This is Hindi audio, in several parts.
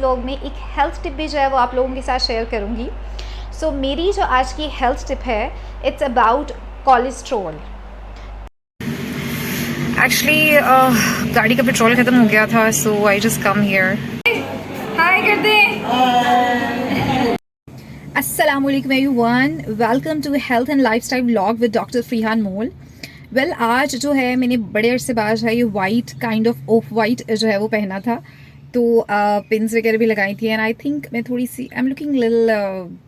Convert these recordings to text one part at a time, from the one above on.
व्लॉग में एक हेल्थ टिप भी जो है वो आप लोगों के साथ शेयर करूँगी। सो मेरी जो आज की हेल्थ टिप है, इट्स अबाउट कोलेस्ट्रॉल। एक्चुअली गाड़ी का पेट्रोल ख़त्म हो गया था, सो आई जस्ट कम हियर। हाय कर दे। अस्सलाम वालेकुम everyone, welcome to health and lifestyle vlog with doctor Farihan Mol. Well आज जो है मैंने बड़े अरसे बाद जो है ये वाइट काइंड ऑफ वाइट जो है वो पहना था, तो पिन्स वगैरह भी लगाई थी एंड आई थिंक मैं थोड़ी सी I am looking little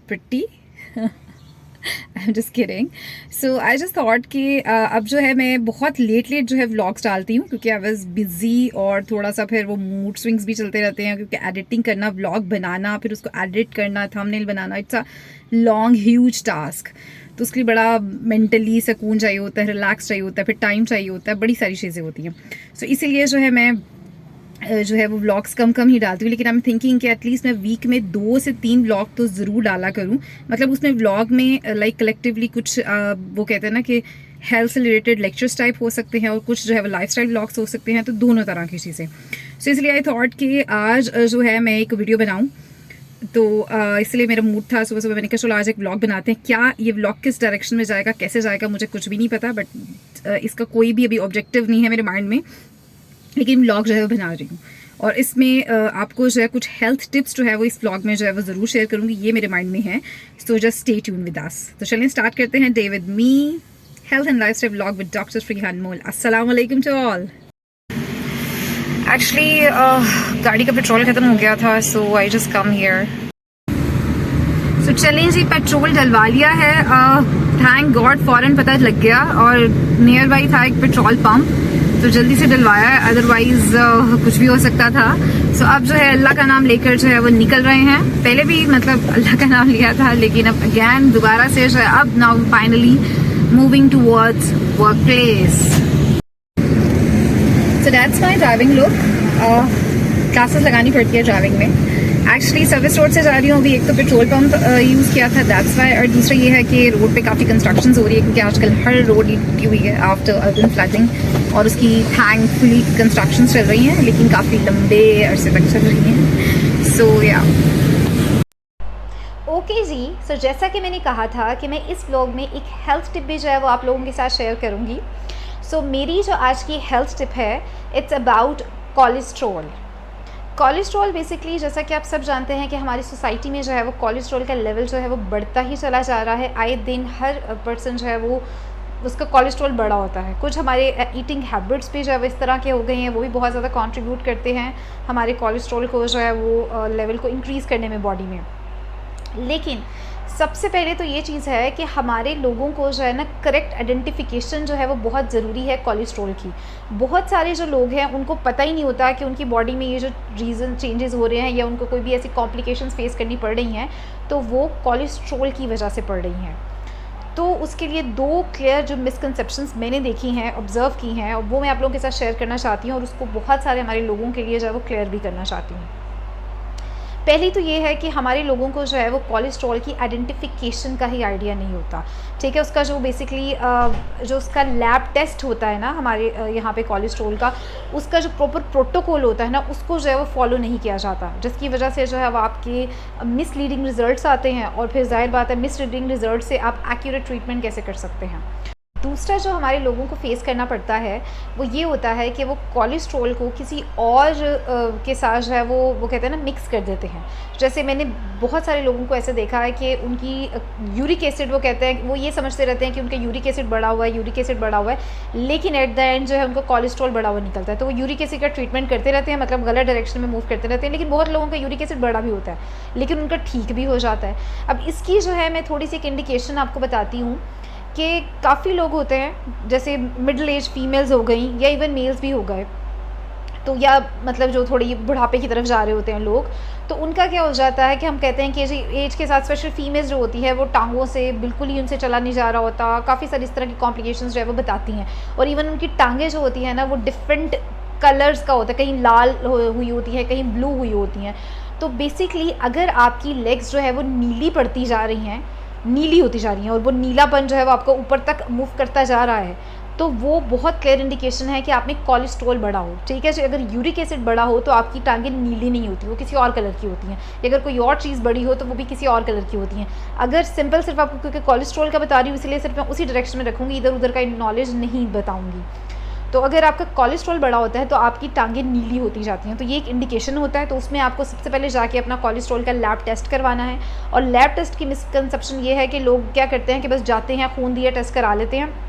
pretty. I am just kidding. So I just thought कि अब जो है मैं बहुत लेट जो है व्लॉग्स डालती हूँ क्योंकि आई वाज बिजी और थोड़ा सा फिर वो मूड स्विंग्स भी चलते रहते हैं क्योंकि एडिटिंग करना, व्लॉग बनाना, फिर उसको एडिट करना, thumbnail banana, it's a long huge task. तो उसके लिए बड़ा मेंटली सुकून चाहिए होता है, रिलैक्स चाहिए होता है, फिर टाइम चाहिए होता है, बड़ी सारी चीज़ें होती हैं। सो इसीलिए जो है मैं जो है वो व्लॉग्स कम ही डालती हूँ, लेकिन आई एम थिंकिंग कि एटलीस्ट मैं वीक में 2 से 3 व्लॉग तो ज़रूर डाला करूँ। मतलब उसमें व्लॉग में लाइक कलेक्टिवली कुछ वो कहते हैं ना कि हेल्थ से रिलेटेड लेक्चर्स टाइप हो सकते हैं और कुछ जो है वो लाइफस्टाइल व्लॉग्स हो सकते हैं, तो दोनों तरह की चीज़ें। सो इसलिए आई थॉट कि आज जो है मैं एक वीडियो बनाऊँ, तो इसलिए मेरा मूड था सुबह सुबह, मैंने कहा चलो आज एक व्लॉग बनाते हैं। क्या ये व्लॉग किस डायरेक्शन में जाएगा, कैसे जाएगा, मुझे कुछ भी नहीं पता, बट इसका कोई भी अभी ऑब्जेक्टिव नहीं है मेरे माइंड में, लेकिन व्लॉग जो है वो बना रही हूँ। और इसमें आपको जो है कुछ हेल्थ टिप्स जो है वो इस व्लॉग में जो है वो ज़रूर शेयर करूँगी, ये मेरे माइंड में है। So just stay tune with us. तो चलिए स्टार्ट करते हैं day with me, health and lifestyle vlog with doctor Farihan Mol. अस्सलाम वालेकुम टू ऑल। एक्चुअली गाड़ी का पेट्रोल ख़त्म हो गया था, सो आई जस्ट कम हियर। सो चलें जी, पेट्रोल डलवा लिया है, थैंक गॉड, फ़ौरन पता लग गया और नियर बाई था एक पेट्रोल पंप, तो जल्दी से डलवाया है, अदरवाइज कुछ भी हो सकता था। सो अब जो है अल्लाह का नाम लेकर जो है वो निकल रहे हैं। पहले भी मतलब अल्लाह का नाम लिया था, लेकिन अब अगैन दोबारा से जो है अब now finally moving towards work place. So that's my driving look. Classes लगानी पड़ती है ड्राइविंग में। एक्चुअली सर्विस रोड से जा रही हूँ अभी, एक तो पेट्रोल पंप यूज़ किया था, दैट्स वाई, और दूसरा ये है कि रोड पे काफ़ी कंस्ट्रक्शन हो रही है क्योंकि आजकल हर रोड टूटी हुई है आफ्टर अर्बन फ्लडिंग, और उसकी थैंकफुली कंस्ट्रक्शन चल रही हैं, लेकिन काफ़ी लंबे अरसे तक चल रही हैं। सो या ओके जी। सो जैसा कि मैंने कहा था कि मैं इस व्लॉग में एक हेल्थ टिप भी जो है वो आप लोगों के साथ शेयर करूँगी। सो मेरी जो आज की हेल्थ टिप है, it's about cholesterol. Cholesterol basically जैसा कि आप सब जानते हैं कि हमारी सोसाइटी में जो है वो कोलेस्ट्रॉल का लेवल जो है वो बढ़ता ही चला जा रहा है। आए दिन हर पर्सन जो है वो उसका कोलेस्ट्रॉल बढ़ा होता है। कुछ हमारे ईटिंग हैबिट्स भी जो है वो इस तरह के हो गए हैं, वो भी बहुत ज़्यादा कंट्रीब्यूट करते हैं हमारे कोलेस्ट्रॉल को जो है वो लेवल को इंक्रीज़ करने में बॉडी में। लेकिन सबसे पहले तो ये चीज़ है कि हमारे लोगों को जो है ना करेक्ट आइडेंटिफिकेशन जो है वो बहुत ज़रूरी है कोलेस्ट्रॉल की। बहुत सारे जो लोग हैं उनको पता ही नहीं होता कि उनकी बॉडी में ये जो रीज़न चेंजेस हो रहे हैं या उनको कोई भी ऐसी कॉम्प्लिकेशंस फेस करनी पड़ रही हैं, तो वो कोलेस्ट्रॉल की वजह से पड़ रही हैं। तो उसके लिए 2 क्लियर जो मिसकंसेप्शंस मैंने देखी हैं, ऑब्ज़र्व की हैं, और वो मैं आप लोगों के साथ शेयर करना चाहती हूँ और उसको बहुत सारे हमारे लोगों के लिए जो है वो क्लियर भी करना चाहती हूँ। पहली तो ये है कि हमारे लोगों को जो है वो कोलेस्ट्रॉल की आइडेंटिफिकेशन का ही आइडिया नहीं होता, ठीक है। उसका जो बेसिकली जो उसका लैब टेस्ट होता है ना हमारे यहाँ पे कोलेस्ट्रॉल का, उसका जो प्रॉपर प्रोटोकॉल होता है ना, उसको जो है वो फॉलो नहीं किया जाता, जिसकी वजह से जो है वो आपके मिसलीडिंग रिजल्ट्स आते हैं, और फिर जाहिर बात है मिसलीडिंग रिजल्ट से आप एक्यूरेट ट्रीटमेंट कैसे कर सकते हैं। दूसरा जो हमारे लोगों को फेस करना पड़ता है वो ये होता है कि वो कोलेस्ट्रॉल को किसी और के साथ जो है वो कहते हैं ना मिक्स कर देते हैं। जैसे मैंने बहुत सारे लोगों को ऐसे देखा है कि उनकी यूरिक एसिड, वो कहते हैं, वो ये समझते रहते हैं कि उनका यूरिक एसिड बढ़ा हुआ है, यूरिक एसिड बढ़ा हुआ है, लेकिन एट द एंड जो है उनको कोलेस्ट्रॉल बढ़ा हुआ निकलता है। तो वो यूरिक एसिड का ट्रीटमेंट करते रहते हैं, मतलब गलत डायरेक्शन में मूव करते रहते हैं, लेकिन बहुत लोगों का यूरिक एसिड बढ़ा भी होता है, लेकिन उनका ठीक भी हो जाता है। अब इसकी जो है मैं थोड़ी सी एक इंडिकेशन आपको बताती हूँ कि काफ़ी लोग होते हैं, जैसे मिडिल एज फीमेल्स हो गई या इवन मेल्स भी हो गए, तो या मतलब जो थोड़ी बुढ़ापे की तरफ जा रहे होते हैं लोग, तो उनका क्या हो जाता है कि हम कहते हैं कि जी एज के साथ स्पेशल फीमेल्स जो होती है वो टांगों से बिल्कुल ही उनसे चला नहीं जा रहा होता, काफ़ी सारी इस तरह की कॉम्प्लिकेशंस जो है वो बताती हैं, और इवन उनकी टांगें जो होती हैं ना वो डिफरेंट कलर्स का होता है, कहीं लाल हुई होती है, कहीं ब्लू हुई होती हैं। तो बेसिकली अगर आपकी लेग्स जो है वो नीली होती जा रही हैं और वो नीलापन जो है वो आपको ऊपर तक मूव करता जा रहा है, तो वो बहुत क्लियर इंडिकेशन है कि आप में कोलेस्ट्रॉल बढ़ा हो, ठीक है जी। अगर यूरिक एसिड बढ़ा हो तो आपकी टांगें नीली नहीं होती, वो किसी और कलर की होती हैं। अगर कोई और चीज़ बड़ी हो तो वो भी किसी और कलर की होती हैं। अगर सिंपल सिर्फ आपको, क्योंकि कोलेस्ट्रॉल का बता रही हूँ इसलिए सिर्फ मैं उसी डायरेक्शन में रखूँगी, इधर उधर का नॉलेज नहीं बताऊँगी। तो अगर आपका कोलेस्ट्रॉल बढ़ा होता है तो आपकी टांगें नीली होती जाती हैं, तो ये एक इंडिकेशन होता है। तो उसमें आपको सबसे पहले जाके अपना कोलेस्ट्रॉल का लैब टेस्ट करवाना है। और लैब टेस्ट की मिसकंसेप्शन ये है कि लोग क्या करते हैं कि बस जाते हैं, खून दिया, टेस्ट करा लेते हैं।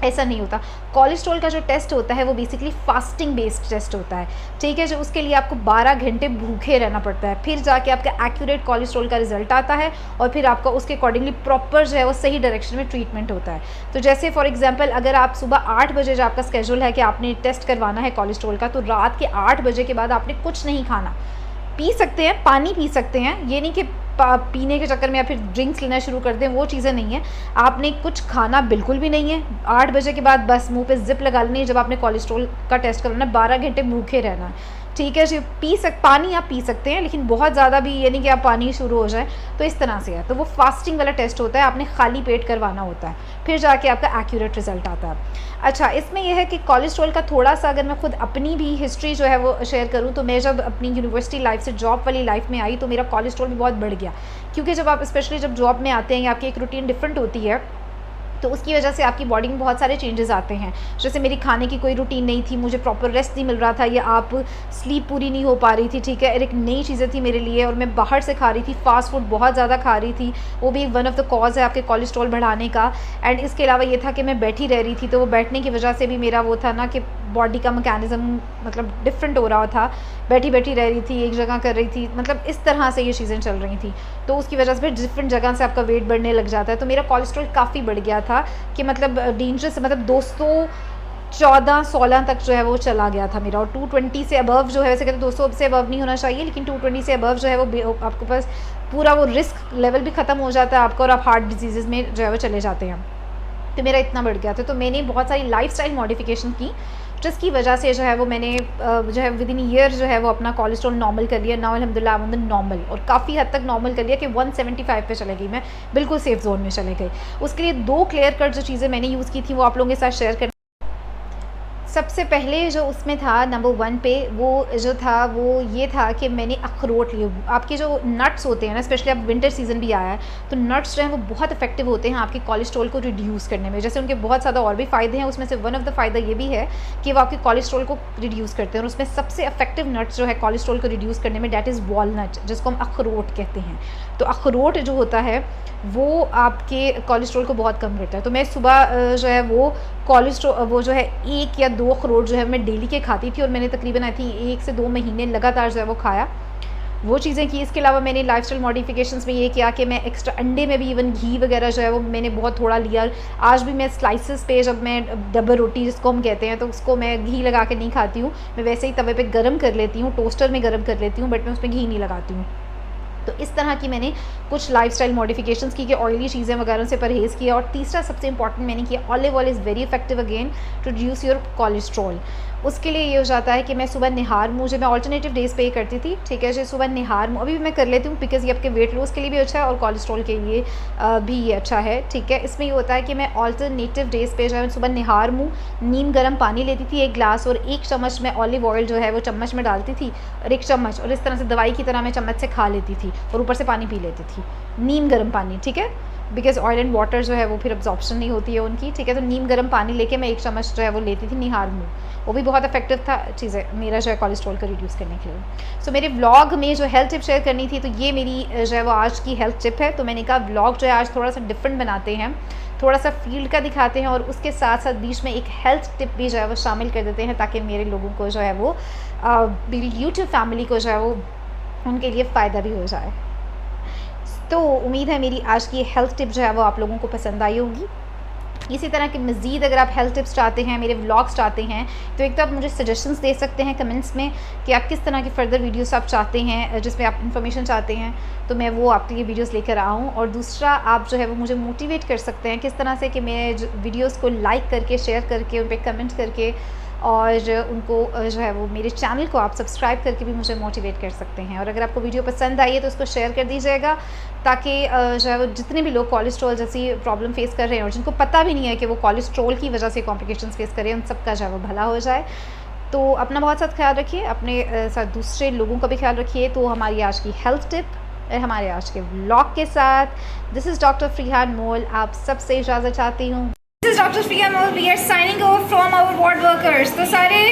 ऐसा नहीं होता। कोलेस्ट्रॉल का जो टेस्ट होता है वो बेसिकली फास्टिंग बेस्ड टेस्ट होता है, ठीक है। जो उसके लिए आपको 12 घंटे भूखे रहना पड़ता है, फिर जाके आपका एक्यूरेट कोलेस्ट्रॉल का रिजल्ट आता है और फिर आपका उसके अकॉर्डिंगली प्रॉपर जो है वो सही डायरेक्शन में ट्रीटमेंट होता है। तो जैसे फॉर एग्जांपल अगर आप सुबह 8 बजे जो आपका स्केड्यूल है कि आपने टेस्ट करवाना है कोलेस्ट्रॉल का, तो रात के 8 बजे के बाद आपने कुछ नहीं खाना। पी सकते हैं, पानी पी सकते हैं, ये नहीं कि पीने के चक्कर में या फिर ड्रिंक्स लेना शुरू कर दें, वो चीज़ें नहीं है। आपने कुछ खाना बिल्कुल भी नहीं है। 8 बजे के बाद बस मुंह पे जिप लगा लेनी है जब आपने कोलेस्ट्रॉल का टेस्ट करवाना है। 12 घंटे भूखे रहना है, ठीक है जी। पानी आप पी सकते हैं, लेकिन बहुत ज़्यादा भी ये नहीं कि आप पानी शुरू हो जाए, तो इस तरह से है। तो वो फास्टिंग वाला टेस्ट होता है, आपने खाली पेट करवाना होता है, फिर जाके आपका एक्यूरेट रिजल्ट आता है। अच्छा, इसमें यह है कि कोलेस्ट्रॉल का थोड़ा सा अगर मैं खुद अपनी भी हिस्ट्री जो है वो शेयर करूँ, तो मैं जब अपनी यूनिवर्सिटी लाइफ से जॉब वाली लाइफ में आई तो मेरा कोलेस्ट्रॉल भी बहुत बढ़ गया। क्योंकि जब आप स्पेशली जब जॉब में आते हैं या आपकी एक रूटीन डिफरेंट होती है, तो उसकी वजह से आपकी बॉडी में बहुत सारे चेंजेस आते हैं। जैसे मेरी खाने की कोई रूटीन नहीं थी, मुझे प्रॉपर रेस्ट नहीं मिल रहा था, या आप स्लीप पूरी नहीं हो पा रही थी, ठीक है। और एक नई चीज़ें थी मेरे लिए, और मैं बाहर से खा रही थी, फास्ट फूड बहुत ज़्यादा खा रही थी, वो भी वन ऑफ द कॉज है आपके कोलेस्ट्रॉल बढ़ाने का। एंड इसके अलावा ये था कि मैं बैठी रह रही थी, तो वो बैठने की वजह से भी मेरा वो था ना कि बॉडी का मैकेनिज़्म मतलब डिफरेंट हो रहा था, बैठी बैठी रह रही थी, एक जगह कर रही थी, मतलब इस तरह से ये चीज़ें चल रही थी। तो उसकी वजह से फिर डिफरेंट जगह से आपका वेट बढ़ने लग जाता है। तो मेरा कोलेस्ट्रॉल काफ़ी बढ़ गया था कि मतलब डेंजरस, मतलब 214-16 तक जो है वो चला गया था मेरा। और 220 से अबव जो है, वैसे कहते 200 से अबव नहीं होना चाहिए, लेकिन 220 से अबव जो है वो आपके पास पूरा वो रिस्क लेवल भी ख़त्म हो जाता है आपका, और आप हार्ट डिजीज़ में जो है वो चले जाते हैं। तो मेरा इतना बढ़ गया था। तो मैंने बहुत सारी लाइफस्टाइल मॉडिफिकेशन की, जिसकी वजह से जो है वो मैंने जो है विद इन ईयर जो है वो अपना कोलेस्ट्रॉल नॉर्मल कर लिया। नाउ अल्हम्दुलिल्लाह I am on the normal, और काफ़ी हद तक नॉर्मल कर लिया कि 175 पे चले गई मैं, बिल्कुल सेफ जोन में चले गई। उसके लिए 2 क्लियर कट जो चीज़ें मैंने यूज़ की थी वो आप लोगों के साथ शेयर कर। सबसे पहले जो उसमें था नंबर 1 पे वो जो था वो ये था कि मैंने अखरोट लिए। आपके जो नट्स होते हैं ना, स्पेशली अब विंटर सीज़न भी आया है, तो नट्स जो हैं वो बहुत इफेक्टिव होते हैं आपके कोलेस्ट्रॉल को रिड्यूस करने में। जैसे उनके बहुत ज़्यादा और भी फ़ायदे हैं, उसमें से वन ऑफ द फ़ायदा ये भी है कि वो आपके कोलेस्ट्रॉल को रिड्यूस करते हैं। और उसमें सबसे इफेक्टिव नट्स जो है कोलेस्ट्रॉल को रिड्यूस करने में, डैट इज़ वॉलनट, जिसको हम अखरोट कहते हैं। तो अखरोट जो होता है वो आपके कोलेस्ट्रॉल को बहुत कम करता है। तो मैं सुबह जो है वो कोलेस्ट्रॉल वो जो है 1 या 2 अखरोट जो है मैं डेली के खाती थी, और मैंने तकरीबन आई थी 1 से 2 महीने लगातार जो है वो खाया, वो चीज़ें की। इसके अलावा मैंने लाइफस्टाइल मॉडिफिकेशंस में ये किया कि मैं एक्स्ट्रा अंडे में भी इवन घी वगैरह जो है वो मैंने बहुत थोड़ा लिया। आज भी मैं स्लाइसेस पे जब मैं डबल रोटी जिसको हम कहते हैं, तो उसको मैं घी लगा के नहीं खाती हूँ, मैं वैसे ही तवे पे गरम कर लेती हूँ, टोस्टर में गरम कर लेती हूँ, बट मैं उसमें घी नहीं लगाती हूँ। तो इस तरह की मैंने कुछ लाइफस्टाइल मॉडिफिकेशंस की कि ऑयली चीज़ें वगैरह से परहेज़ किया। और तीसरा सबसे इंपॉर्टेंट मैंने किया, olive oil is very effective again to reduce your cholesterol. उसके लिए ये हो जाता है कि मैं सुबह निहार मुँह, जो मैं ऑल्टरनेटिव डेज़ पे ही करती थी, ठीक है जी, सुबह निहार मुँह अभी भी मैं कर लेती हूँ, बिकॉज़ ये आपके वेट लॉस के लिए भी अच्छा है और कोलेस्ट्रॉल के लिए भी ये अच्छा है, ठीक है। इसमें ये होता है कि मैं ऑल्टरनेटिव डेज़ पे जो है सुबह निहार मुँह नीम गर्म पानी लेती थी 1 गिलास, और 1 चम्मच में ऑलिव ऑयल जो है वो चम्मच में डालती थी, और 1 चम्मच, और इस तरह से दवाई की तरह मैं चम्मच से खा लेती थी, और ऊपर से पानी पी लेती थी, नीम गर्म पानी, ठीक है, बिकॉज़ ऑयल एंड वाटर जो है वो फिर अब्जॉर्प्शन नहीं होती है उनकी, ठीक है। तो नीम गर्म पानी लेके मैं 1 चम्मच जो है वो लेती थी निहार मुँह, वो भी बहुत इफेक्टिव था चीज़ें मेरा जो है कोलेस्ट्रॉल को रिड्यूस करने के लिए। सो मेरे व्लॉग में जो हेल्थ टिप शेयर करनी थी, तो ये मेरी जो है वो आज की हेल्थ टिप है। तो मैंने कहा व्लॉग जो है आज थोड़ा सा डिफरेंट बनाते हैं, थोड़ा सा फील्ड का दिखाते हैं, और उसके साथ साथ बीच में एक हेल्थ टिप भी जो है वो शामिल कर देते हैं, ताकि मेरे लोगों को जो है वो मेरी यूट्यूब फैमिली को जो है वो उनके लिए फ़ायदा भी हो जाए। तो उम्मीद है मेरी आज की हेल्थ टिप जो है वो आप लोगों को पसंद आई होगी। इसी तरह की मज़ीद अगर आप हेल्थ टिप्स चाहते हैं, मेरे व्लॉग्स चाहते हैं, तो एक तो आप मुझे सजेशंस दे सकते हैं कमेंट्स में कि आप किस तरह की फ़र्दर वीडियोस आप चाहते हैं, जिसमें आप इन्फॉर्मेशन चाहते हैं, तो मैं वो आपके लिए वीडियोस लेकर आऊँ। और दूसरा, आप जो है वो मुझे मोटिवेट कर सकते हैं किस तरह से कि मैं वीडियोस को लाइक करके, शेयर करके, उन पर कमेंट करके और उनको जो है वो मेरे चैनल को आप सब्सक्राइब करके भी मुझे मोटिवेट कर सकते हैं। और अगर आपको वीडियो पसंद आई है तो उसको शेयर कर दीजिएगा, ताकि जो है वो जितने भी लोग कोलेस्ट्रॉल जैसी प्रॉब्लम फेस कर रहे हैं और जिनको पता भी नहीं है कि वो कोलेस्ट्रॉल की वजह से कॉम्प्लिकेशंस फेस कर रहे हैं, उन सबका जो है वो भला हो जाए। तो अपना बहुत साथ ख्याल रखिए, अपने साथ दूसरे लोगों का भी ख्याल रखिए। तो हमारी आज की हेल्थ टिप और हमारे आज के व्लॉग के साथ this is doctor Farihan Mol आप सबसे इजाज़त चाहती हूँ। This is doctor Farihan Mol, we are signing off from our ward workers. तो सारे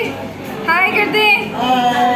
हाय कर दें।